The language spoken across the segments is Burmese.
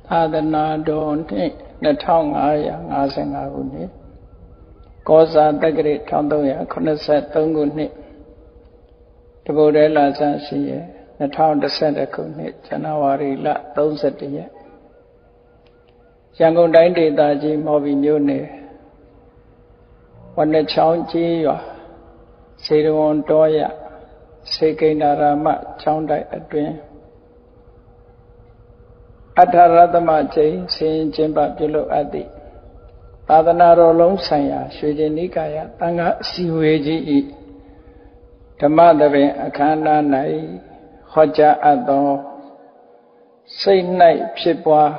သာသနာတော်နှစ်2555ခုနှစ်ကောဇာတက္ကရာ1383ခုနှစ်တဗုဒ္ဓလဆန်းရှိရ2011ခုနှစ်ဇန်နဝါရီလ31ရက်ရန်ကုန်တိုင်းဒေသကြီးမော်ဘီမြို့နယ်ဝနချောင်းကြီးရွာစေတဝန်တော်ရစေကိန္ဒရာမကျောင်းတိုက်အတွင်းအထာရသမကျိန်ဆင်ကျင်းပပြုလုပ်အပ်သည့်သာသနာတော်လုံးဆိုင်ရာရွှေကျင်နိကာယသံဃာအစည်းအဝေးကြီး၏ဓမ္မသဘင်အခမ်းအနား၌ဟောကြားအပ်သောစိတ်၌ဖြစ်ပွား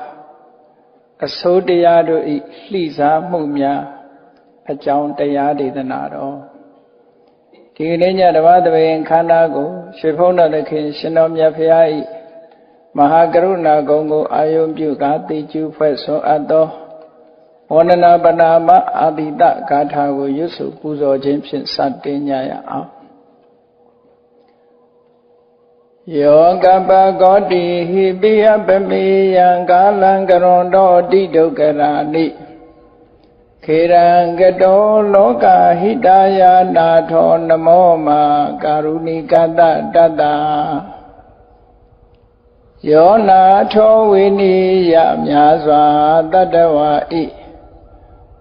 အစိုးတရားတို့၏လှိစားမှုများအကြောင်းတရားဒေသနာတော်ဒီကနေ့ညဓမ္မသဘင်အခမ်းအနားကိုရွှေဖုံးတော်သခင်ရှင်တော်မြတ်ဖရာ၏မဟာကရုဏာဂုဏ်ကိုအာယုံပြုကာတိကျူဖွဲ့ဆုံးအပ်သောဝန္ဒနာပနာမအာတိတဂါထာကိုရွတ်ဆိုပူဇော်ခြင်းဖြင့်စတင်ကြရအောင်ယောကပကောတိဟိပိယပမေယံကာလံကရွန်တော်တိဒုက္ခရာနိခေရံကတောလောကဟိတယာနာထောနမောမာကာရုဏိကတတတ္တယောနာထောဝိနိယမြာစွာတတ္တဝါဤ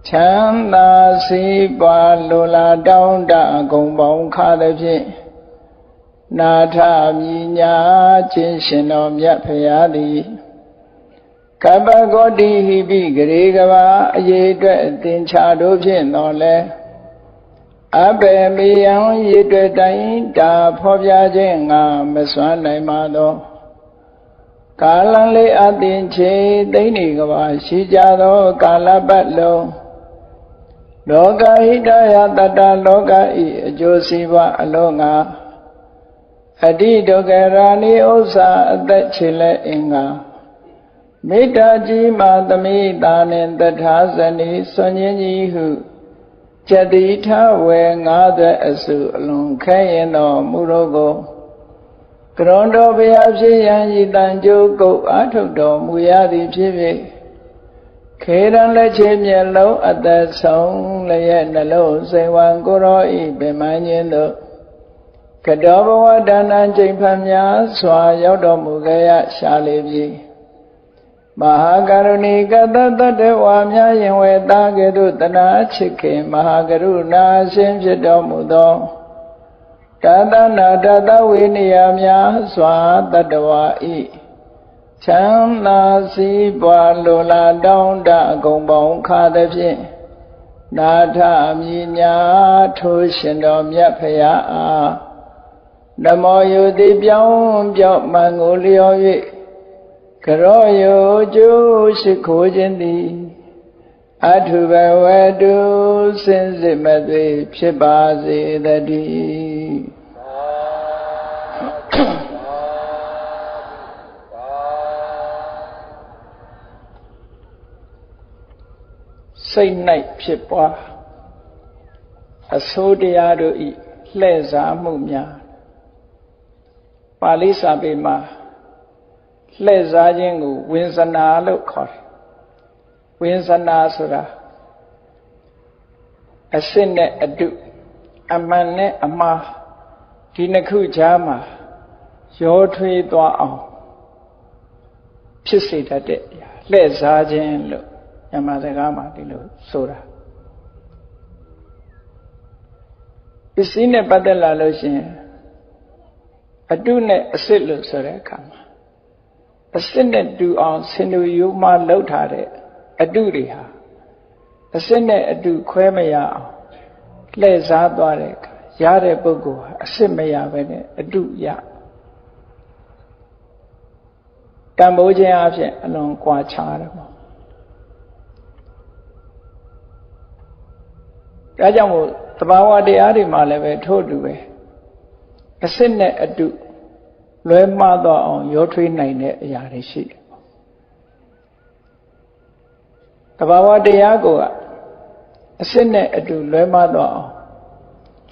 ချမ်းသာစီးပွားလိုလားတောင်းတအကုန်ပေါင်းခါသဖြင့်နာထမြညာခြင်းရှင်တော်မြတ်ဖရာသည်ကပ္ပဂောတိဟိပိဂရေကဘာအရေးအတွက်အသင်္ချာတို့ဖြင့်တော်လဲအဘေမေယံရေတွေ့တိုင်းတာဖော်ပြခြင်းငါမစွမ်းနိုင်ပါသောကာလလေးအသင်ချေသိမ့်နေကဘာရှိကြသောကာလပတ်လုံးလောကဟိတယတတ္တလောကဤအကျိုးစီးပွားအလုံးငါအတိဒုက္ခရာနိဥစ္စာအသက်ချေလက်အင်္ဂါမေတ္တာကြီးမာသမိတာနှင့်တထာဇနီစွန်ခြင်းကြီးဟုကျတိထဝေ50အစုအလုံးခဲရင်တော်မူတော့ကိုကရွန်တော်ဘုရားဖြစ်ရန်ဤတန်ကြိုးကုတ်အားထုတ်တော်မူရသည်ဖြစ်ဖြစ်ခေရန်လက်ချေမျက်လုံးအသက်ဆုံးလျက်နှလုံးစိတ်ဝံကိုရောဤပင်မခြင်းတို့ကတောဘဝဒါနချိန်ဖန်များစွာရောက်တော်မူခဲ့ရရှာလေပြီမဟာကရုဏီကတတတ္တဝါများယင်ဝေတာကဲ့သို့တနာချစ်ခင်မဟာကရုဏာရှင်ဖြစ်တော်မူသောတသနာတတဝိနည်းများစွာတတ္တဝါဤချမ်းသာစီးပွားလိုလားတောင်းတအကုန်ပေါင်းခါသဖြင့်နာထမြညာထိုးရှင်တော်မြတ်ဖရာအားနမောယုတိပြောင်းပြောင်းမှန်ကိုလျော်၍ကရောယုကျိုးရှိခိုးခြင်းသည်အထုဘဝတုစင်စစ်မသွေဖြစ်ပါစေတည်းစိတ်၌ဖြစ်ပွားအဆိုးတရားတို့ဤလှည့်စားမှုများပါဠိစာပေမှာလှည့်စားခြင်းကိုဝိဇနာလို့ခေါ်တယ်ဝိဇနာဆိုတာအစစ်နဲ့အတုအမှန်နဲ့အမှားဒီနှစ်ခုကြားမှာရောထွေးသွားအောင်ဖြစ်စေတတ်တဲ့လှည့်စားခြင်းလို့မြန်မာစကားမှာဒီလိုဆိုတာပစ္စည်းနဲ့ပတ်သက်လာလို့ရှိရင်အတုနဲ့အစစ်လို့ဆိုတဲ့အခါမှာအစစ်နဲ့တူအောင်ဆင်တူရိုးမှလောက်ထားတဲ့အတုတွေဟာအစစ်နဲ့အတုခွဲမရအောင်လှည့်စားသွားတဲ့အခါရတဲ့ပုဂ္ဂိုလ်ဟာအစစ်မရဘဲနဲ့အတုရတန်ဖိုးခြင်းအဖြစ်အလွန်ကွာခြားတယ်ပေါ့ဒါကြောင့်မို့သဘာဝတရားတွေမှာလည်းပဲထို့တူပဲအစစ်နဲ့အတုလွဲမှားသွားအောင်ရောထွေးနိုင်တဲ့အရာတွေရှိတယ်သဘာဝတရားကအစစ်နဲ့အတုလွဲမှားသွားအောင်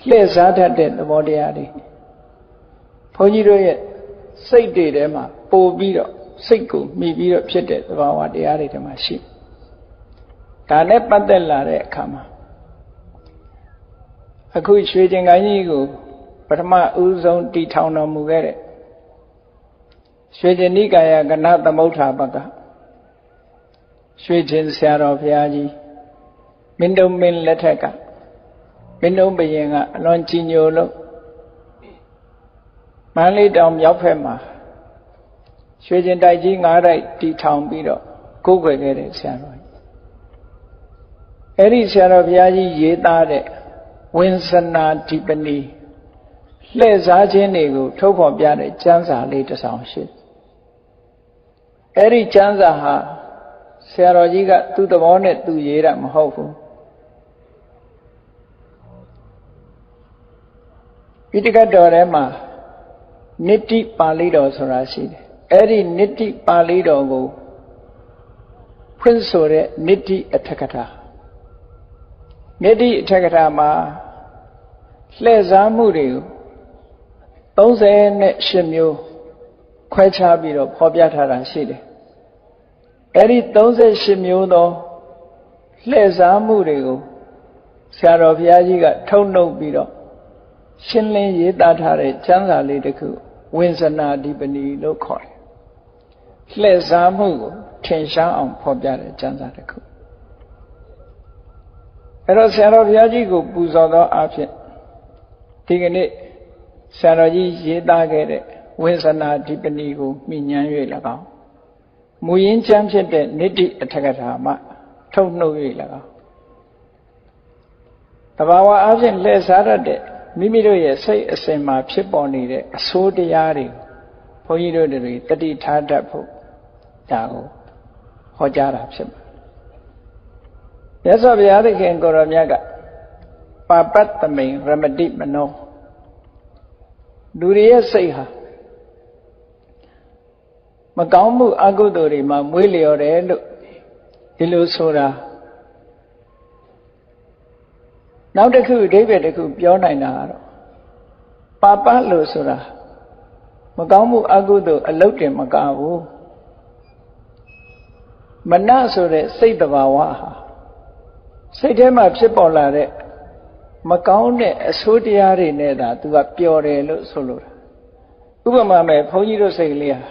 လှည့်စားတတ်တဲ့သဘောတရားတွေဘုန်းကြီးတို့ရဲ့စိတ်တွေထဲမှာပို့ပြီးတော့ စိတ်ကိုမိပြီးတော့ဖြစ်တဲ့သဘာဝတရားတွေတည်းမှာရှိဒါနဲ့ပတ်သက်လာတဲ့အခါမှာအခုရွှေကျင်ကိုင်းကြီးကိုပထမဦးဆုံးတည်ထောင်တော်မူခဲ့တဲ့ရွှေကျင်နိကာယကဏသမုဋ္ဌာပကရွှေကျင်ဆရာတော်ဘုရားကြီးမင်းတုံမင်းလက်ထက်ကမင်းတုံဘုရင်ကအလွန်ကြီးညိုလို့မန္တလေးတောင်မြောက်ဘက်မှာရွှေကျင်တိုက်ကြီး9တိုက်တည်ထောင်ပြီးတော့ကိုးကွယ်ခဲ့တဲ့ဆရာတော်ကြီးအဲ့ဒီဆရာတော်ဘုရားကြီးရေးသားတဲ့ဝိသနာဓိပနီလှည့်စားခြင်းတွေကိုထုတ်ဖော်ပြတဲ့ကျမ်းစာလေးတစ်ဆောင်ရှိအဲ့ဒီကျမ်းစာဟာဆရာတော်ကြီးကသူ့သဘောနဲ့သူရေးတာမဟုတ်ဘူးပိဋကတ်တော်ထဲမှာနိတ္တိပါဠိတော်ဆိုတာရှိတယ်အဲ့ဒီနိတ္တိပါဠိတော်ကိုဖွင့်ဆိုတဲ့နိတ္တိအထကထာနိတ္တိအထကထာမှာလှည့်စားမှုတွေကို38မျိုးခွဲခြားပြီးတော့ဖော်ပြထားတာရှိတယ်အဲ့ဒီ38မျိုးသောလှည့်စားမှုတွေကိုဆရာတော်ဘုရားကြီးကထုတ်နှုတ်ပြီးတော့ရှင်းလင်းရေးသားထားတဲ့ကျမ်းစာလေးတစ်ခုဝိသနာဓိပနီလို့ခေါ်တယ်လှည့်စားမှုကိုထင်ရှားအောင်ဖော်ပြတဲ့ကျမ်းစာတစ်ခုအဲ့တော့ဆရာတော်ဘုရားကြီးကိုပူဇော်သောအဖြစ်ဒီကနေ့ဆရာတော်ကြီးရေးသားခဲ့တဲ့ဝိသနာဓိပနီကိုမြင်ဉဏ်၍၎င်းမူရင်းကျမ်းဖြစ်တဲ့နိတ္တိအထကထာမှထုတ်နှုတ်၍၎င်းတဘာဝအဖြစ်လှည့်စားရတဲ့မိမိတို့ရဲ့စိတ်အစဉ်မှာဖြစ်ပေါ်နေတဲ့အဆိုးတရားတွေဘုန်းကြီးတို့တွေတတိထားတတ်ဖို့ဒါကိုဟောကြားတာဖြစ်ပါတယ်မြတ်စွာဘုရားသခင်ကိုရောမြတ်ကပါပတ္တမိန်ရမတိမနောလူတွေရဲ့စိတ်ဟာမကောင်းမှုအကုသိုလ်တွေမှာမွေးလျော်တယ်လို့ဒီလိုဆိုတာနောက်တစ်ခုအဓိပ္ပာယ်တစ်ခုပြောနိုင်တာကတော့ပါပလို့ဆိုတာမကောင်းမှုအကုသိုလ်အလုပ်တင်မကဘူးမနဆိုတဲ့စိတ်တဘာဝဟာစိတ်ထဲမှာဖြစ်ပေါ်လာတဲ့မကောင်းတဲ့အဆိုးတရားတွေနဲ့သာသူကပျော်တယ်လို့ဆိုလိုတာဥပမာမဲ့ဘုန်းကြီးတို့စိတ်ကလေးဟာ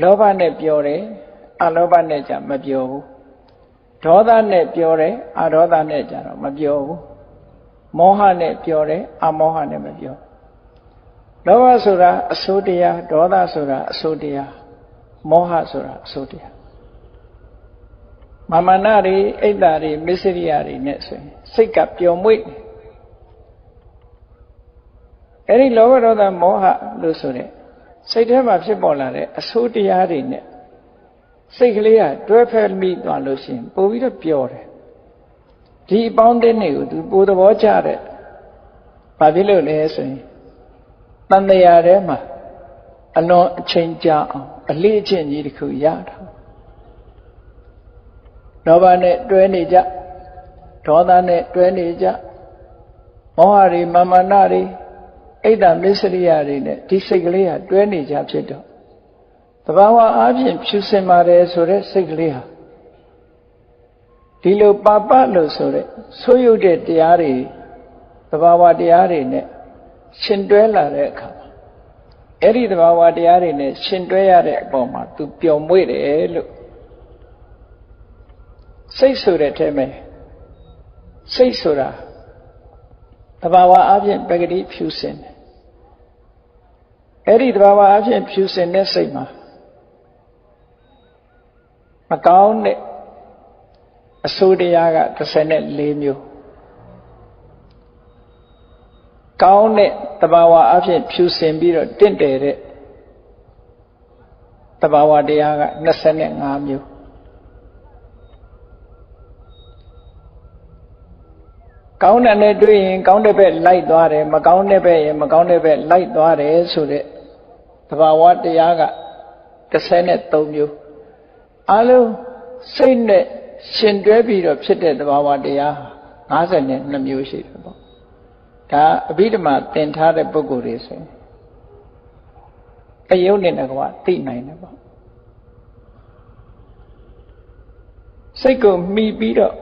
လောဘနဲ့ပျော်တယ်အလောဘနဲ့ကြမပျော်ဘူးဒေါသနဲ့ပျော်တယ်အဒေါသနဲ့ကြတော့မပျော်ဘူးမောဟနဲ့ပျော်တယ်အမောဟနဲ့မပျော်လောဘဆိုတာအဆိုးတရားဒေါသဆိုတာအဆိုးတရားမောဟဆိုတာအဆိုးတရားမာမနာတွေအိတ်တာတွေမစ္စရိယတွေနဲ့ဆိုရင်စိတ်ကပျော်မွေ့အဲ့ဒီလောဘဒေါသမောဟလို့ဆိုတဲ့စိတ်ထဲမှာဖြစ်ပေါ်လာတဲ့အဆိုးတရားတွေနဲ့စိတ်ကလေးကတွဲဖက်မိသွားလို့ရှိရင်ပို့ပြီးတော့ပျော်တယ်ဒီအပေါင်းအသင်းတွေကိုသူပို့သဘောကျတဲ့ဘာဖြစ်လို့လဲဆိုရင်တန်တရားထဲမှာအလွန်အချိန်ကြာအောင်အလေးအကျင့်ကြီးတစ်ခုရတာလောဘနဲ့တွဲနေကြဒေါသနဲ့တွဲနေကြမောဟတွေမာမနာတွေအိတ်တမစ္စရိယတွေနဲ့ဒီစိတ်ကလေးဟာတွဲနေကြဖြစ်တော့တဘာဝအားဖြင့်ဖြူစင်ပါတယ်ဆိုတဲ့စိတ်ကလေးဟာဒီလိုပါပလို့ဆိုတဲ့ဆိုးရုပ်တဲ့တရားတွေတဘာဝတရားတွေနဲ့ရှင်တွဲလာတဲ့အခါအဲ့ဒီတဘာဝတရားတွေနဲ့ရှင်တွဲရတဲ့အပေါ်မှာသူပျော်မွေ့တယ်လို့စိတ်ဆိုတဲ့ထဲမှာစိတ်ဆိုတာတဘာဝအပြင်ပဂတိဖြူစင်တယ်အဲ့ဒီတဘာဝအပြင်ဖြူစင်တဲ့စိတ်မှာမကောင်းတဲ့အဆိုးတရားက14မျိုးကောင်းတဲ့တဘာဝအပြင်ဖြူစင်ပြီးတော့တင့်တယ်တဲ့တဘာဝတရားက25မျိုးကောင်းတဲ့နဲ့တွေ့ရင်ကောင်းတဲ့ဘက်လိုက်သွားတယ်မကောင်းတဲ့ဘက်ရင်မကောင်းတဲ့ဘက်လိုက်သွားတယ်ဆိုတဲ့သဘာဝတရားက13မျိုးအလုံးစိတ်နဲ့ရှင်တွဲပြီးတော့ဖြစ်တဲ့သဘာဝတရား52မျိုးရှိတယ်ပေါ့ဒါအဘိဓမ္မာသင်ထားတဲ့ပုဂ္ဂိုလ်တွေဆိုရင် တယုတ်နဲ့ကွာသိနိုင်တယ်ပေါ့စိတ်ကိုမှီပြီးတော့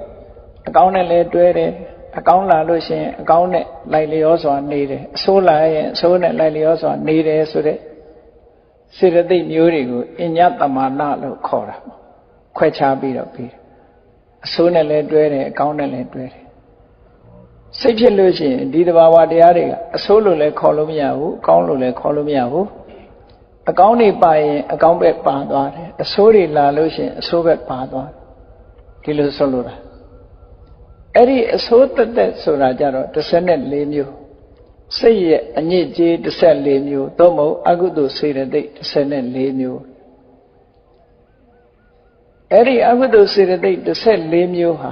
အကောင်းနဲ့လည်းတွဲတယ်အကောင်းလာလို့ရှိရင်အကောင်းနဲ့လိုက်လျောစွာနေတယ်အဆိုးလာရင်အဆိုးနဲ့လိုက်လျောစွာနေတယ်ဆိုတဲ့စေတသိက်မျိုးတွေကိုအညတမာနလို့ခေါ်တာခွဲခြားပြီးတော့ပြီးတယ်အဆိုးနဲ့လည်းတွဲတယ်အကောင်းနဲ့လည်းတွဲတယ်စိတ်ဖြစ်လို့ရှိရင်ဒီတဘာဝတရားတွေကအဆိုးလို့လည်းခေါ်လို့မရဘူးအကောင်းလို့လည်းခေါ်လို့မရဘူးအကောင်းတွေပါရင်အကောင်းဘက်ပါသွားတယ်အဆိုးတွေလာလို့ရှိရင်အဆိုးဘက်ပါသွားတယ်ဒီလိုဆိုလို့တာအဲ့ဒီအဆိုးတက်ဆိုတာကြတော့14မျိုးစိတ်ရဲ့အညစ်အကြေး14မျိုးသို့မဟုတ်အကုသိုလ်စေတသိက်14မျိုးအဲ့ဒီအကုသိုလ်စေတသိက်14မျိုးဟာ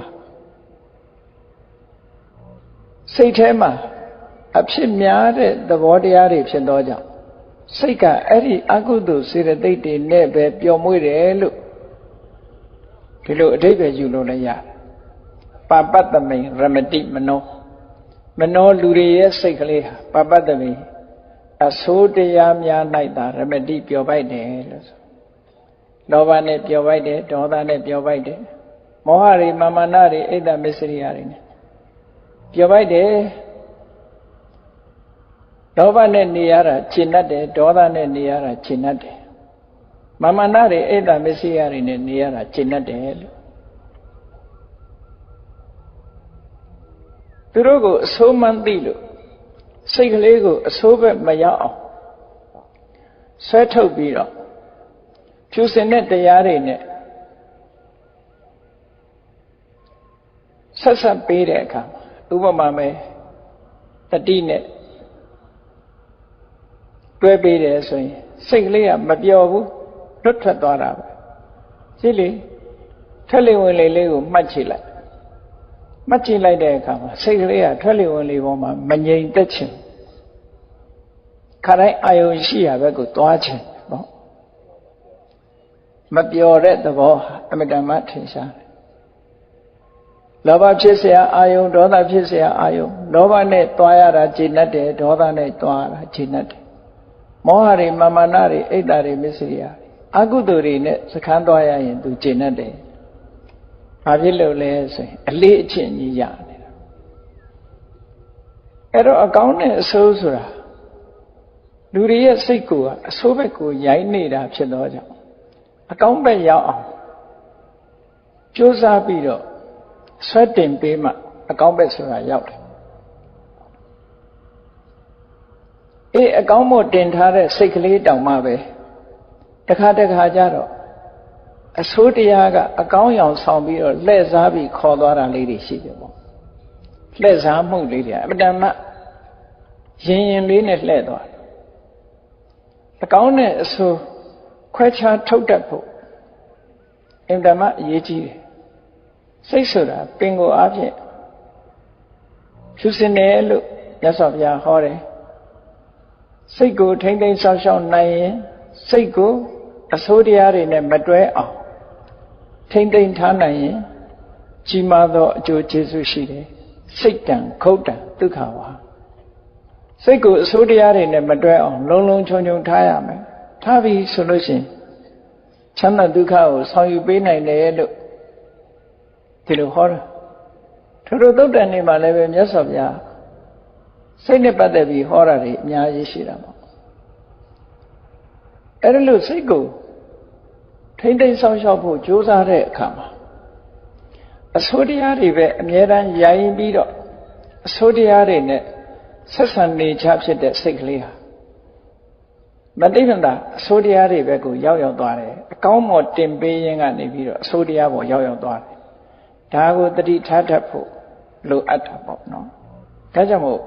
စိတ်ထဲမှာအဖြစ်များတဲ့သဘောတရားတွေဖြစ်သောကြောင့်စိတ်ကအဲ့ဒီအကုသိုလ်စေတသိက်တွေနဲ့ပဲပျော်မွေ့တယ်လို့ဒီလိုအဓိပ္ပာယ်ယူလို့လည်းရတယ်ပါပတ္တမိန်ရမတိမနောလူတွေရဲ့စိတ်ကလေးဟာပါပတ္တမိန်အဆိုးတရားများ၌သာရမတိပျော်ပိုက်တယ်လို့ဆိုလောဘနဲ့ပျော်ပိုက်တယ်ဒေါသနဲ့ပျော်ပိုက်တယ်မောဟတွေမာမာနတွေအိတ်တမစ္စရိယတွေနဲ့ပျော်ပိုက်တယ်လောဘနဲ့နေရတာရှင်းတတ်တယ်ဒေါသနဲ့နေရတာရှင်းတတ်တယ်မာမာနတွေအိတ်တမစ္စရိယတွေနဲ့နေရတာရှင်းတတ်တယ်လို့သူတို့ကိုအဆိုးမှန်းသိလို့စိတ်ကလေးကိုအဆိုးဘက်မရောက်အောင်ဆွဲထုတ်ပြီးတော့ဖြူစင်တဲ့တရားတွေနဲ့ဆက်ဆက်ပေးတဲ့အခါဥပမာမဲ့တတိနဲ့တွဲပေးတယ်ဆိုရင်စိတ်ကလေးကမပျော်ဘူးလွတ်ထွက်သွားတာပဲကြည့်လေထက်လေဝင်လေလေးကိုမှတ်ကြည့်လိုက်တဲ့အခါမှာစိတ်ကလေးကထွက်လေဝင်လေပေါ်မှာမငြိမ်သက်ခြင်းခါတိုင်းအာယုံရှိရဘက်ကိုသွားခြင်းပေါ့မပျော်တဲ့သဘောအမတန်မှထင်ရှားတယ်လောဘဖြစ်เสียအာယုံဒေါသဖြစ်เสียအာယုံလောဘနဲ့သွားရတာခြေနှက်တယ်ဒေါသနဲ့သွားရတာခြေနှက်တယ်မောဟတွေမာမာနတွေအိတ်တာတွေမစ္စရိယအကုသိုလ်တွေနဲ့စခန်းသွားရရင်သူခြေနှက်တယ်ဘာဖြစ်လို့လဲဆိုရင်အလေးအကျင့်ကြီးရနေတာအဲ့တော့အကောင်းနဲ့အဆိုးဆိုတာလူတွေရဲ့စိတ်ကိုအဆိုးဘက်ကိုရိုင်းနေတာဖြစ်တော့ကြောင့်အကောင်းဘက်ရောက်အောင်ကြိုးစားပြီးတော့ဆွဲတင်ပေးမှအကောင်းဘက်ဆိုတာရောက်တယ်အေးအကောင်းမို့တင်ထားတဲ့စိတ်ကလေးတောင်မှပဲတခါကြတော့အဆိုးတရားကအကောင်းရောင်ဆောင်ပြီးတော့လှည့်စားပြီးခေါ်သွားတာလေးတွေရှိတယ်ပေါ့လှည့်စားမှုလေးတွေအမတန်မှရင်လေးနဲ့လှည့်သွားတယ်အကောင်းနဲ့အဆိုးခွဲခြားထုတ်တတ်ဖို့အင်တမအရေးကြီးတယ်စိတ်ဆိုတာပင်ကိုအားဖြင့်ဖြူစင်တယ်လို့မြတ်စွာဘုရားဟောတယ်စိတ်ကိုထိမ့်သိမ်းဆောက်ရှောက်နိုင်ရင်စိတ်ကိုအဆိုးတရားတွေနဲ့မတွဲအောင်ထိမ့်သိမ်းထားနိုင်ရင်ကြီးမားသောအကျိုးကျေးဇူးရှိတယ်စိတ်တံခုတ်တံဒုက္ခဝါစိတ်ကိုအဆိုးတရားတွေနဲ့မတွဲအောင်လုံးခြုံထားရမယ်ထားပြီးဆိုလို့ရှိရင်ချမ်းသာဒုက္ခကိုဆောင်ယူပေးနိုင်တယ်လို့ဒီလိုဟောတယ်ထိုသုတ်တန်နေမှာလည်းပဲမြတ်စွာဘုရားစိတ်နဲ့ပတ်သက်ပြီးဟောတာတွေအများကြီးရှိတာပေါ့အဲ့ဒါလို့စိတ်ကိုထိမ့်သိမ်းဆောင်ရှောက်ဖို့ကြိုးစားတဲ့အခါမှာအဆိုးတရားတွေပဲအမြဲတမ်းရိုင်းပြီးတော့အဆိုးတရားတွေနဲ့ဆက်ဆံနေချဖြစ်တဲ့စိတ်ကလေးဟာမသိမသာအဆိုးတရားတွေဘက်ကိုရောက်သွားတယ်အကောင်းမော်တင်ပေးခြင်းကနေပြီးတော့အဆိုးတရားပေါ်ရောက်သွားတယ်ဒါကိုတတိထားတတ်ဖို့လိုအပ်တာပေါ့နော်ဒါကြောင့်မို့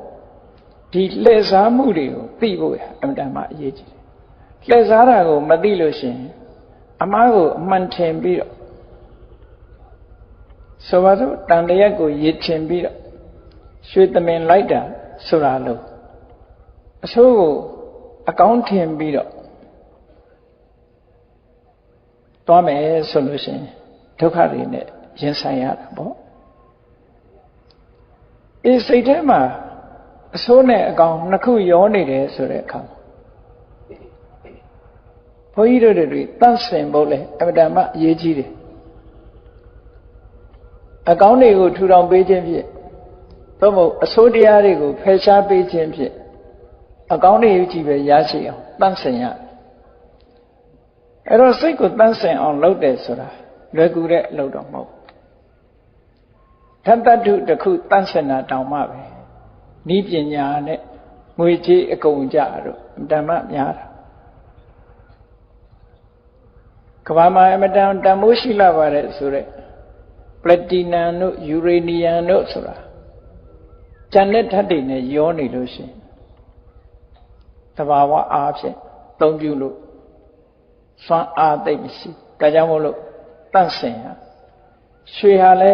ဒီလှည့်စားမှုတွေကိုသိဖို့အမှန်တမ်းအရေးကြီးတယ်လှည့်စားတာကိုမသိလို့ရှိရင်အမှားကိုအမှန်ထင်ပြီးတော့ဆိုပါစို့တန်တရက်ကိုရည်ချင်ပြီးတော့ရွှေသမင်လိုက်တာဆိုတာလို့အဆိုးကိုအကောင်းထင်ပြီးတော့သွားမယ်ဆိုလို့ရှိရင်ဒုက္ခတွေနဲ့ရင်ဆိုင်ရတာပေါ့ဒီစိတ်ထဲမှာအဆိုးနဲ့အကောင်းနှစ်ခုရောနေတယ်ဆိုတဲ့အခါ ဘုန်းကြီးတို့တွေတန့်စင်ဖို့လဲအမှန်တမ်းအရေးကြီးတယ်အကောင်းတွေကိုထူထောင်ပေးခြင်းဖြင့်သို့မဟုတ်အဆိုးတရားတွေကိုဖယ်ရှားပေးခြင်းဖြင့်အကောင်းတွေကြီးပဲရရှိအောင်တန့်စင်ရအဲ့တော့စိတ်ကိုတန့်စင်အောင်လုပ်တယ်ဆိုတာလွယ်ကူတဲ့အလုပ်တော့မဟုတ်ဘူးတတ္တုတစ်ခုတန့်စင်တာတောင်မှပဲဤပညာနဲ့ငွေကြေးအကုန်ကြတော့ဓမ္မများတာကမ္ဘာမှာအမတန်တန်မိုးရှိလာပါတယ်ဆိုတဲ့ပလက်တီနမ်တို့ယူရေနီယံတို့ဆိုတာကျန်တဲ့ဓာတ်တွေနဲ့ရောနေလို့ရှိရင်သဘာဝအားဖြင့်သုံးပြုလို့စွမ်းအားသိမ့်မရှိဒါကြောင့်မို့လို့တန့်စင်ရရွှေဟာလဲ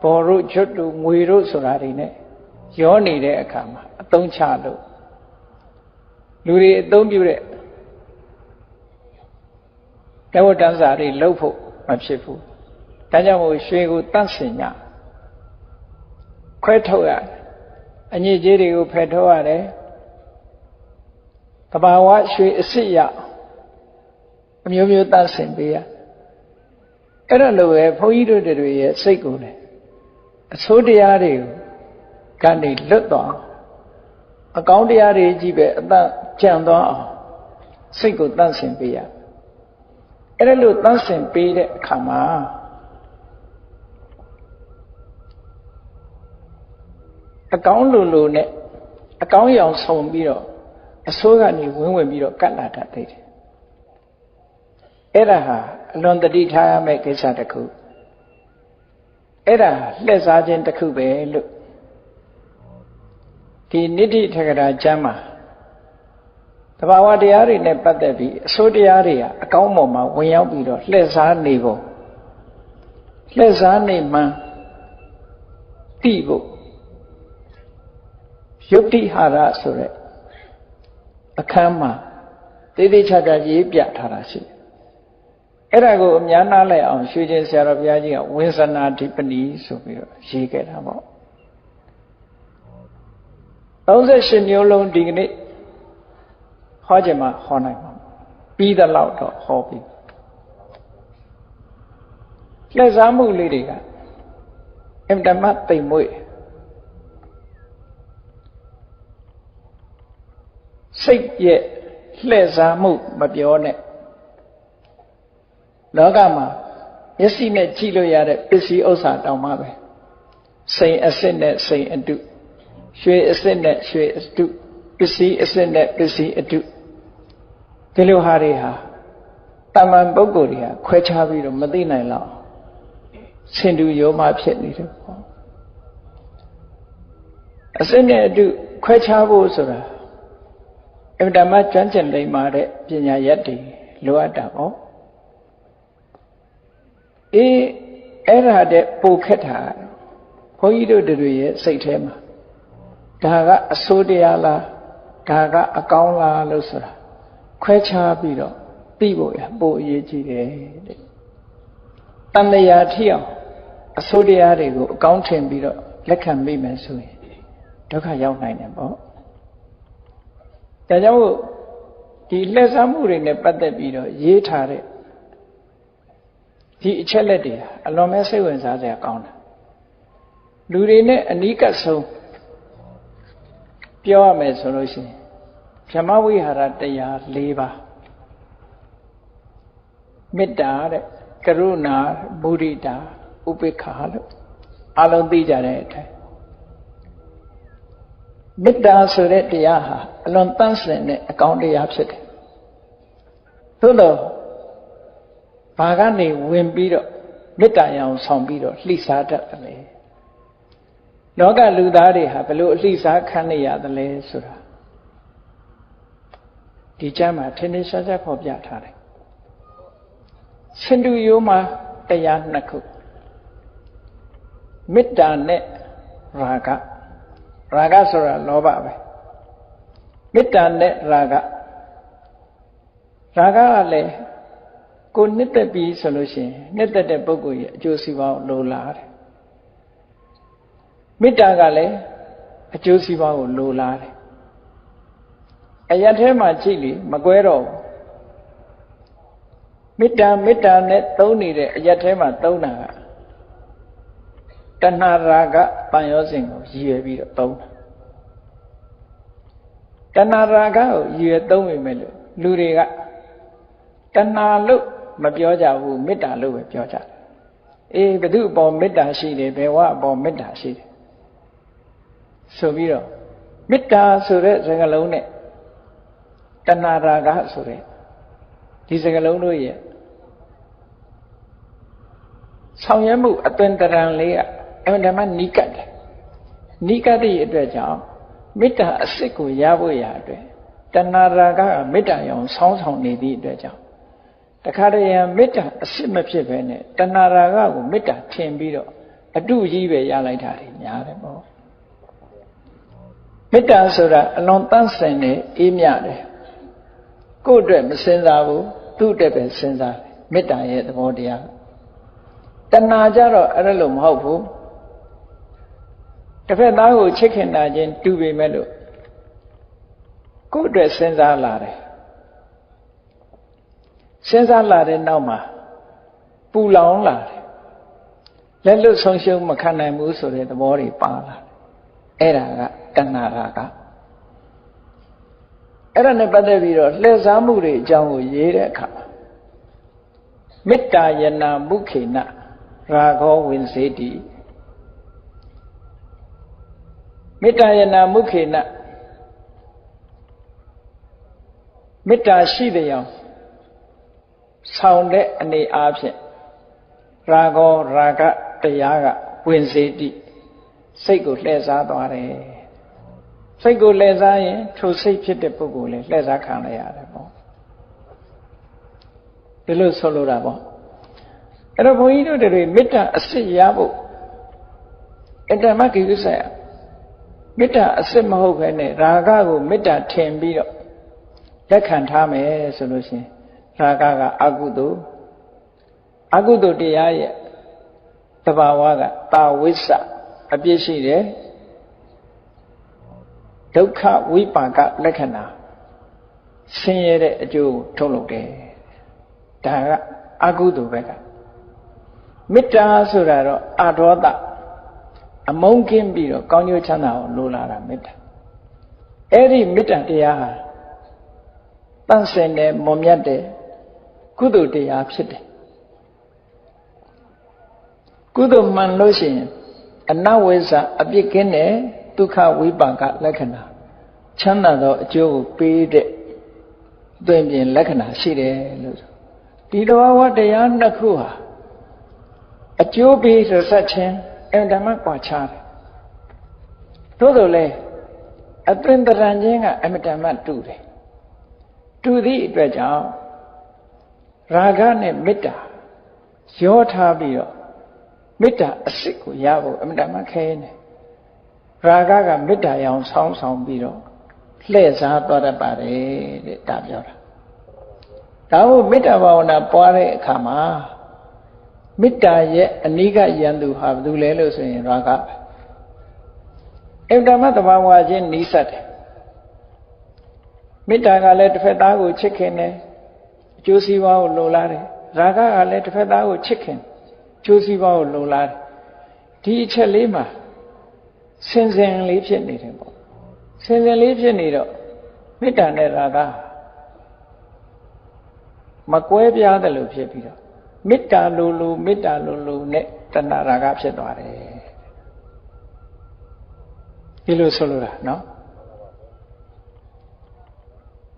ဘော်တို့ကျွတ်တို့ငွေတို့ဆိုတာတွေနဲ့ရောနေတဲ့အခါမှာအသုံးချလို့လူတွေအသုံးပြုတဲ့တဝတ္တန်စာတွေလှုပ်ဖို့မဖြစ်ဘူးဒါကြောင့်မို့ရွှေကိုတန့်စင်ညခွဲထုတ်ရအညစ်အကြေးတွေကိုဖယ်ထုတ်ရတယ်တဘာဝရွှေအစစ်ရအမျိုးမျိုးတန့်စင်ပေးရအဲ့ဒါလိုပဲဘုန်းကြီးတို့တွေရဲ့စိတ်ကိုလည်းအဆိုးတရားတွေကိုကနေလွတ်သွားအကောင်းတရားတွေကြီးပဲအတန့်ကြံသွားအောင်စိတ်ကိုတန့်စင်ပေးရအဲ့ဒါလို့တန့်စင်ပေးတဲ့အခါမှာအကောင်းလိုနဲ့အကောင်းရောင်ဆုံပြီးတော့အဆိုးကနေဝင်ပြီးတော့ကတ်လာတတ်တယ်အဲ့ဒါဟာအလွန်တတိထားရမယ့်ကိစ္စတစ်ခုအဲ့ဒါလှည့်စားခြင်းတစ်ခုပဲလို့ဒီနိဋ္ဌိထက္ကရာကျမ်းမှာတဘာဝတရားတွေနဲ့ပတ်သက်ပြီးအဆိုးတရားတွေဟာအကောင်းပေါ်မှာဝင်ရောက်ပြီးတော့လှည့်စားနေဖို့လှည့်စားနေမှတိဖို့ယုတ်တိဟာရဆိုတဲ့အခန်းမှာသေသေးချာချာရေးပြထားတာရှိတယ်အဲ့ဒါကိုအများနာလိုက်အောင်ရွှေကျင်ဆရာတော်ဘုရားကြီးကဝိသနာဓိပနိဆိုပြီးတော့ရေးခဲ့တာပေါ့38မျိုးလုံးဒီကနေ့ဟောခြင်းမှာဟောနိုင်မှာပြီးတဲ့လောက်တော့ဟောပြီးလက်စားမှုလေးတွေကအင်တမတ်တိမ်မွေ့စိတ်ရဲ့လှည့်စားမှုမပြောနဲ့လောကမှာမျက်စိနဲ့ကြည့်လို့ရတဲ့ပစ္စည်းဥစ္စာတောင်မှပဲစိန်အစစ်နဲ့စိန်အတုရွှေအစစ်နဲ့ရွှေအတုပစ္စည်းအစစ်နဲ့ပစ္စည်းအတုဒီလိုဟာတွေဟာတမန်ပုဂ္ဂိုလ်တွေကခွဲခြားပြီးတော့မသိနိုင်လောက်ဆင်တူရောမှဖြစ်နေတယ်ပေါ့အစစ်နဲ့အတုခွဲခြားဖို့ဆိုတာအမှန်တမ်းကျွမ်းကျင်လိမ္မာတဲ့ပညာရက်တွေလိုအပ်တာပေါ့အဲ့ဒါတဲ့ပိုခက်တာဘုန်းကြီးတို့တွေရဲ့စိတ်ထဲမှာဒါကအဆိုးတရားလားဒါကအကောင်းလားလို့ဆိုတာခွဲခြားပြီးတော့သိဖို့ရပိုအရေးကြီးတယ်တဲ့တန်လျာထိအောင်အဆိုးတရားတွေကိုအကောင်းထင်ပြီးတော့လက်ခံမိမယ်ဆိုရင်ဒုက္ခရောက်နိုင်တယ်ပေါ့ဒါကြောင့်ဒီလှည့်စားမှုတွေနဲ့ပတ်သက်ပြီးတော့ရေးထားတဲ့ဒီအချက်လက်တွေအလွန်ပဲစိတ်ဝင်စားစရာကောင်းတယ်လူတွေနဲ့အနီးကပ်ဆုံးပြောရမယ်ဆိုလို့ရှိရင်ဗြဟ္မဝိဟာရတရား၄ပါးမေတ္တာတဲ့ကရုဏာမုဒိတာဥပေက္ခာလို့အလုံးသိကြတဲ့အတိုင်းမေတ္တာဆိုတဲ့တရားဟာအလွန်တန့်စင်တဲ့အကောင်းတရားဖြစ်တယ်သို့တော့ဘာကနေဝင်ပြီးတော့မေတ္တာရအောင်ဆောင်ပြီးတော့လှိစားတတ်တယ်လောကလူသားတွေဟာဘယ်လိုအလှိစားခံနေရသလဲဆိုတာဒီကျမ်းမှာထင်ထင်ရှားရှားဖော်ပြထားတယ်စင်တူရိုးမှာတရားနှစ်ခုမေတ္တာနဲ့ရာဂဆိုတာလောဘပဲမေတ္တာနဲ့ရာဂကလည်းကိုနှစ်သက်ပြီးဆိုလို့ရှိရင်နှစ်သက်တဲ့ပုဂ္ဂိုလ်ရဲ့အကျိုးစီးပွားကိုလိုလားတယ်မေတ္တာကလည်းအကျိုးစီးပွားကိုလိုလားတယ်အရက်ထဲမှာကြည့်လေမကွဲတော့ဘူး မေတ္တာနဲ့သုံးနေတဲ့အရက်ထဲမှာသုံးတာကတဏှာရာဂပံရောစဉ်ကိုရည်ရွယ်ပြီးတော့သုံးတာတဏှာရာဂကိုရည်ရွယ်သုံးပေမဲ့လို့လူတွေကတဏှာလို့မပြောကြဘူးမေတ္တာလို့ပဲပြောကြတယ်အေးဘု து အပေါ်မေတ္တာရှိတယ်ဘယ်ဝအပေါ်မေတ္တာရှိတယ်ဆိုပြီးတော့မေတ္တာဆိုတဲ့စကားလုံးနဲ့တဏှာရာဂဆိုတဲ့ဒီစကားလုံးတို့ရဲ့ဆောင်ရွက်မှုအသွင်တရံလေးကအမှန်တမ်းနီးကပ်တယ်နီးကပ်သည့်အတွက်ကြောင့်မေတ္တာအစစ်ကိုရဖို့ရအတွက်တဏှာရာဂကမေတ္တာရောင်ဆောင်းဆောင်နေသည့်အတွက်ကြောင့်တခါတည်းမေတ္တာအစစ်မဖြစ်ပဲနဲ့တဏှာရာဂကိုမေတ္တာထင်ပြီးတော့အတုကြီးပဲရလိုက်တာတွေများတယ်ပေါ့မေတ္တာဆိုတာအလွန်တန့်စင်နေအေးမြတယ်ကိုယ့်အတွက်မစင်စားဘူးသူ့အတွက်ပဲစဉ်းစားတယ်မေတ္တာရဲ့သဘောတရားတဏှာကြတော့အဲ့လိုမဟုတ်ဘူးတစ်ဖက်သားကိုချစ်ခင်တာချင်းတူပေမဲ့လို့ကိုယ့်အတွက်စဉ်းစားလာတယ်စဉ်းစားလာတဲ့နောက်မှာပူလောင်လာတယ်လက်လွတ်ဆုံးရှုံးမခံနိုင်ဘူးဆိုတဲ့သဘောတွေပါလာတယ်အဲ့ဒါကတဏှာရာဂအဲ့ဒါနဲ့ပတ်သက်ပြီးတော့လှည့်စားမှုတွေအကြောင်းကိုရေးတဲ့အခါမေတ္တာယနာမုခေနရာဂောဝင်စေတိမေတ္တာယနာမုခေနမေတ္တာရှိတဲ့အောင်ဆောင်တဲ့အနေအားဖြင့်ရာဂောရာဂတရားကဝင်စေတိစိတ်ကိုလှည့်စားသွားတယ်စိတ်ကိုလှည့်စားရင်ထိုစိတ်ဖြစ်တဲ့ပုဂ္ဂိုလ်လည်းလှည့်စားခံရရတယ်ပေါ့ဒီလိုဆိုလိုတာပေါ့အဲ့တော့ဘုန်းကြီးတို့တွေမေတ္တာအစစ်ရဖို့အတ္တမကိစ္စရမေတ္တာအစစ်မဟုတ်ဘဲနဲ့ရာဂကိုမေတ္တာထင်ပြီးတော့လက်ခံထားမယ်ဆိုလို့ရှိရင်ရာဂကအကုသိုလ်တရားရဲ့သဘာဝကတာဝိစ္စအပြစ်ရှိတယ်ဒုက္ခဝိပါကလက္ခဏာဆင်းရဲတဲ့အကျိုးထုတ်လုပ်တယ်ဒါကအကုသိုလ်ဘက်ကမေတ္တာဆိုတာတော့အဒေါသအမုန်းကင်းပြီးတော့ကောင်းကျိုးချမ်းသာကိုလိုလားတာမေတ္တာအဲ့ဒီမေတ္တာတရားဟာတန့်စင်တယ်မွန်မြတ်တယ်ကုသိုလ်တရားဖြစ်တယ်ကုသိုလ်မှန်လို့ရှိရင်အနဝိဇ္ဇအပြစ်ကင်းတယ်ဒုက္ခဝိပါကလက္ခဏာချမ်းသာသောအကျိုးကိုပေးတဲ့သွင်ပြင်လက္ခဏာရှိတယ်လို့ဒီတဘာဝတရားနှစ်ခုဟာအကျိုးပေးရစခြင်းအင်တမကွာခြားတယ်သို့တော်လည်းအသွင်တရံချင်းကအင်တမတူတယ်တူသည့်အတွက်ကြောင့်ရာဂနဲ့မေတ္တာရောထားပြီးတော့မေတ္တာအစစ်ကိုရဖို့အင်တမခဲနေရာဂကမေတ္တာရောင်ဆောင်းဆောင်ပြီးတော့လှည့်စားသွားတတ်ပါတယ်တဲ့ဒါပြောတာဒါဟုတ်မေတ္တာဘာဝနာပွားတဲ့အခါမှာမေတ္တာရဲ့အနိကယံသူဟာဘယ်သူလဲလို့ဆိုရင်ရာဂအင်တမသဘာဝချင်းနီးစပ်တယ်မေတ္တာကလည်းတစ်ဖက်သားကိုချစ်ခင်တယ်အကျိုးစီးပွားကိုလိုလားတယ်ရာဂကလည်းတစ်ဖက်သားကိုချစ်ခင်အကျိုးစီးပွားကိုလိုလားတယ်ဒီအချက်လေးမှာစင်စင်လေးဖြစ်နေတယ်ပေါ့စင်စင်လေးဖြစ်နေတော့မေတ္တာနဲ့ရာဂမကွဲပြားတယ်လို့ဖြစ်ပြီးတော့မေတ္တာလိုမေတ္တာလိုနဲ့တဏှာရာဂဖြစ်သွားတယ်ဒီလိုဆိုလိုတာနော်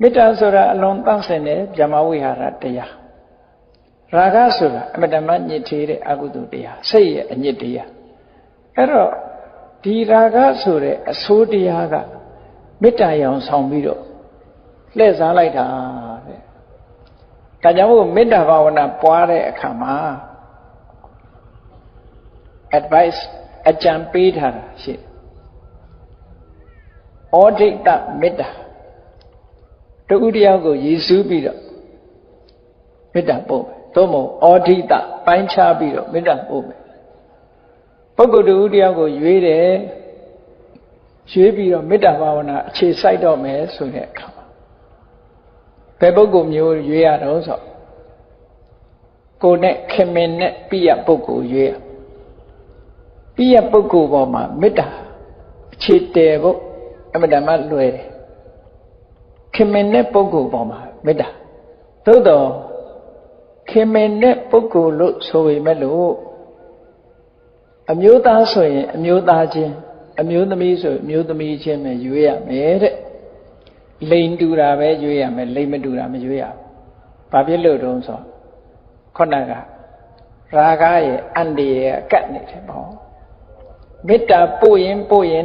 မေတ္တာဆိုတာအလွန်တန့်စင်တဲ့ဗြဟ္မဝိဟာရတရားရာဂဆိုတာအမတမညစ်သေးတဲ့အကုသိုလ်တရားစိတ်ရဲ့အညစ်တရားအဲ့တော့ဒီရာဂဆိုတဲ့အဆိုးတရားကမေတ္တာရောင်ဆောင်ပြီးတော့လှည့်စားလိုက်တာတဲ့ဒါကြောင့်မို့မေတ္တာဘာဝနာပွားတဲ့အခါမှာ advice အကြံပေးထားတာရှိတယ်ဩဒိတမေတ္တာတူတယောက်ကိုရည်စူးပြီးတော့မေတ္တာပို့မယ်သို့မဟုတ်ဩဒိတပိုင်းခြားပြီးတော့မေတ္တာပို့မယ်ပုဂ္ဂိုလ်တူတယောက်ကိုရွေးတယ်ရွေးပြီးတော့မေတ္တာဘာဝနာအခြေစိုက်တော့မယ်ဆိုတဲ့အခါမှာဘယ်ပုဂ္ဂိုလ်မျိုးရွေးရတော့ဆို ကိုနဲ့ခင်မင်နဲ့ပြည့်ရပုဂ္ဂိုလ်ရွေးပြည့်ရပုဂ္ဂိုလ်ပေါ်မှာမေတ္တာအခြေတည်ဖို့အမှန်တမ်းလွယ်တယ်ခင်မင်နဲ့ပုဂ္ဂိုလ်ပေါ်မှာမေတ္တာသို့တော့ခင်မင်နဲ့ပုဂ္ဂိုလ်လို့ဆိုပေမဲ့လို့အမျိုးသားဆိုရင်အမျိုးသားချင်းအမျိုးသမီးဆိုအမျိုးသမီးချင်းပဲရွေးရမယ်တဲ့လိန်တူတာပဲရွေးရမယ်လိန်မတူတာမရွေးရဘူးဘာဖြစ်လို့တုံးဆိုခုနကရာဂရဲ့အန္တရာယ်ကတ်နေတယ်ပေါ့မေတ္တာပို့ရင်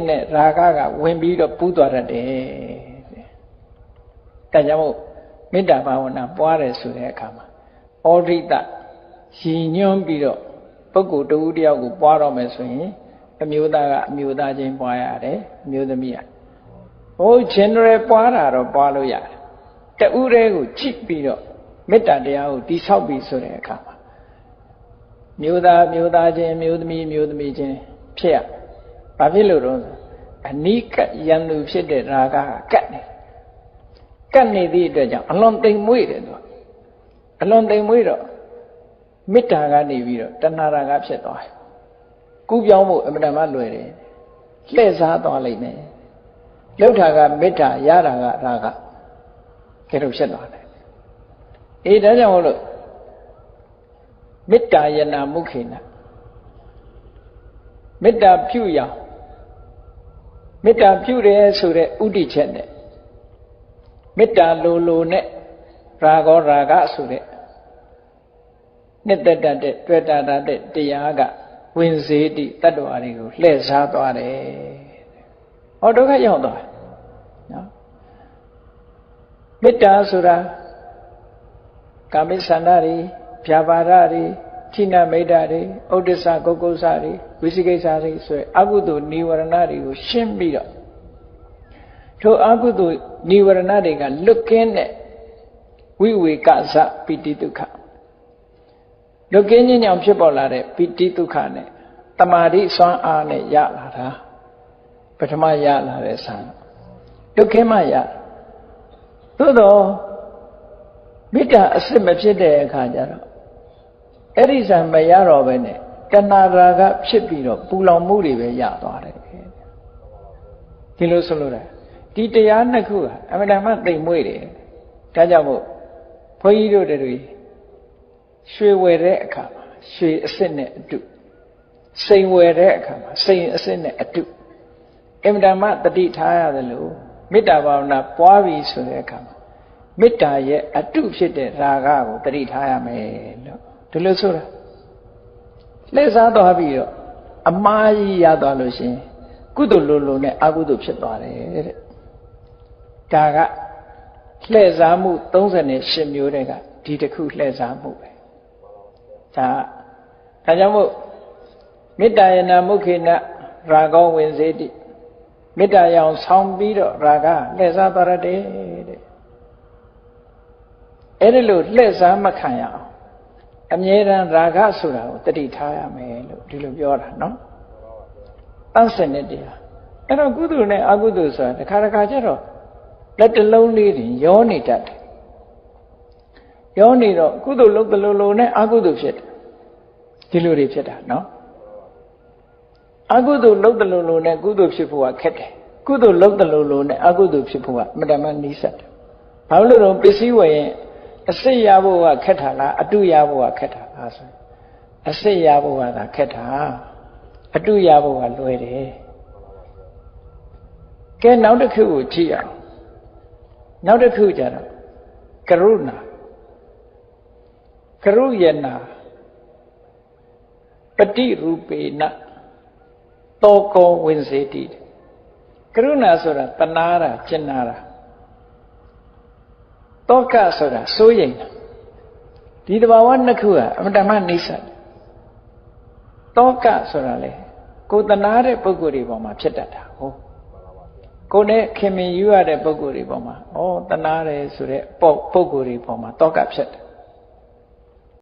နဲ့ရာဂကဝင်ပြီးတော့ပူးသွားတတ်တယ်တဲ့ဒါကြောင့်မို့မေတ္တာဘာဝနာပွားတယ်ဆိုတဲ့အခါမှာဩဒိတရည်ညွှန်းပြီးတော့ပုဂ္ဂိုလ်တဦးတယောက်ကိုပွားတော့မယ်ဆိုရင်အမျိုးသားကအမျိုးသားချင်းပွားရတယ်အမျိုးသမီးကဟို general ပွားတာတော့ပွားလို့ရတယ်တဦးတည်းကိုကြည့်ပြီးတော့မေတ္တာတရားကိုတိဆောက်ပြီးဆိုတဲ့အခါမှာမျိုးသားချင်းမျိုးသမီးချင်းဖြစ်ရဘာဖြစ်လို့တော့အနိကယံသူဖြစ်တဲ့ရာဂကကတ်နေသည့်အတွက်ကြောင့်အလွန်တိမ်မွေ့တယ်သူအလွန်တိမ်မွေ့တော့မေတ္တာကနေပြီးတော့တဏှာရာဂဖြစ်သွားတယ်ကူးပြောင်းဖို့အမှန်တမ်းလွယ်တယ်လှည့်စားသွားလိမ့်မယ်လောက်တာကမေတ္တာရတာကရာဂကဲလို့ဖြစ်သွားတယ်အေးဒါကြောင့်မို့လို့မေတ္တာယနာမုခေနမေတ္တာပြုရမေတ္တာပြုတယ်ဆိုတဲ့ဥဒိချက်နဲ့မေတ္တာလိုနဲ့ရာဂောရာဂဆိုတဲ့နှစ်သက်တတ်တဲ့တွေ့တာတတ်တဲ့တရားကဝင်စေတိတတ္တဝါတွေကိုလှည့်စားသွားတယ်ဟောဒုက္ခရောက်သွားနော်မေတ္တာဆိုတာကာမိသန္တာတွေဗျာပါဒတွေဌိနမိတ်တာတွေဥဒ္ဒစ္စကုက္ကုစတွေဝိသိကိစ္စတွေဆိုရအကုသိုလ်နိဝရဏတွေကိုရှင်းပြီးတော့ထိုအကုသိုလ်နိဝရဏတွေကလွတ်ကင်းတဲ့ဝိဝေကဇပိတိဒုက္ခလွတ်ကင်းခြင်းကြောင့်ဖြစ်ပေါ်လာတဲ့ပိတိဒုက္ခနဲ့တမာတိစွမ်းအားနဲ့ရလာတာပထမရလာတဲ့ဆံလွတ်ကင်းမှရသို့တော့မေတ္တာအစစ်မဖြစ်တဲ့အခါကျတော့အဲ့ဒီဆံမရတော့ဘဲနဲ့တဏှာရာဂဖြစ်ပြီးတော့ပူလောင်မှုတွေပဲရသွားတယ်ဒီလိုဆိုလို့ဒီတရားနှစ်ခုကအမှန်တမ်းသိမ်မွေ့တယ်ဒါကြောင့်မို့ဘုန်းကြီးတို့တွေရွှေဝယ်တဲ့အခါမှာရွှေအစစ်နဲ့အတုစိန်ဝယ်တဲ့အခါမှာစိန်အစစ်နဲ့အတုအမှန်တမ်းတတိထားရတယ်လို့မေတ္တာဘာဝနာပွားပြီးဆိုတဲ့အခါမှာမေတ္တာရဲ့အတုဖြစ်တဲ့ရာဂကိုတတိထားရမယ်လို့ဒီလိုဆိုတာလှည့်စားသွားပြီးတော့အမှားကြီးရသွားလို့ရှင်ကုသိုလ်လိုနဲ့အကုသိုလ်ဖြစ်သွားတယ်တဲ့ဒါကလှည့်စားမှု38မျိုးတဲ့ကဒီတစ်ခုလှည့်စားမှုပဲဒါကြောင့်မို့မေတ္တာယနာမုခေနရာဂောဝင်စေတိမေတ္တာရောင်ဆောင်းပြီးတော့ရာဂလှည့်စားသွားတယ်တဲ့အဲ့ဒီလိုလှည့်စားမခံရအောင်အမြဲတမ်းရာဂဆိုတာကိုတတိထားရမယ်လို့ဒီလိုပြောတာနော်တန်းစင်တဲ့တရားအဲ့တော့ကုသိုလ်နဲ့အကုသိုလ်ဆိုတာတစ်ခါကျတော့လက်တစ်လုံးလေးတွေရောနေတတ်တယ်ရောနေတော့ကုသိုလ်လုပ်တယ်လို့နဲ့အကုသိုလ်ဖြစ်တယ်ဒီလိုတွေဖြစ်တာနော်အကုသိုလ်လုပ်တယ်လို့နဲ့ကုသိုလ်ဖြစ်ဖို့ကခက်တယ်ကုသိုလ်လုပ်တယ်လို့နဲ့အကုသိုလ်ဖြစ်ဖို့ကအမှန်တမ်းနီးစပ်တယ်ဘာလို့လဲတော့ပစ္စည်းဝယ်ရင်အစစ်ရဖို့ကခက်တာလားအတုရဖို့ကခက်တာလားဆိုအစစ်ရဖို့ကခက်တာအတုရဖို့ကလွယ်တယ်ကဲနောက်တစ်ခုကိုကြည့်အောင်နောက်တစ်ခုကျတော့ကရုဏာကရုယနာပฏิရူပေနတောကောဝင်စေတိကရုဏာဆိုတာတနာတာကျင်နာတာတောကဆိုတာစိုးရိမ်တာဒီတဘာဝနှစ်ခုကအမှန်တမ်းနှိစ္စတယ်တောကဆိုတာလေကိုတနာတဲ့ပုဂ္ဂိုလ်တွေပေါ်မှာဖြစ်တတ်တာဟုတ်ကိုနဲ့ခင်မင်ယူရတဲ့ပုဂ္ဂိုလ်တွေပေါ်မှာတနာတယ်ဆိုတဲ့ပုဂ္ဂိုလ်တွေပေါ်မှာတောကဖြစ်တယ်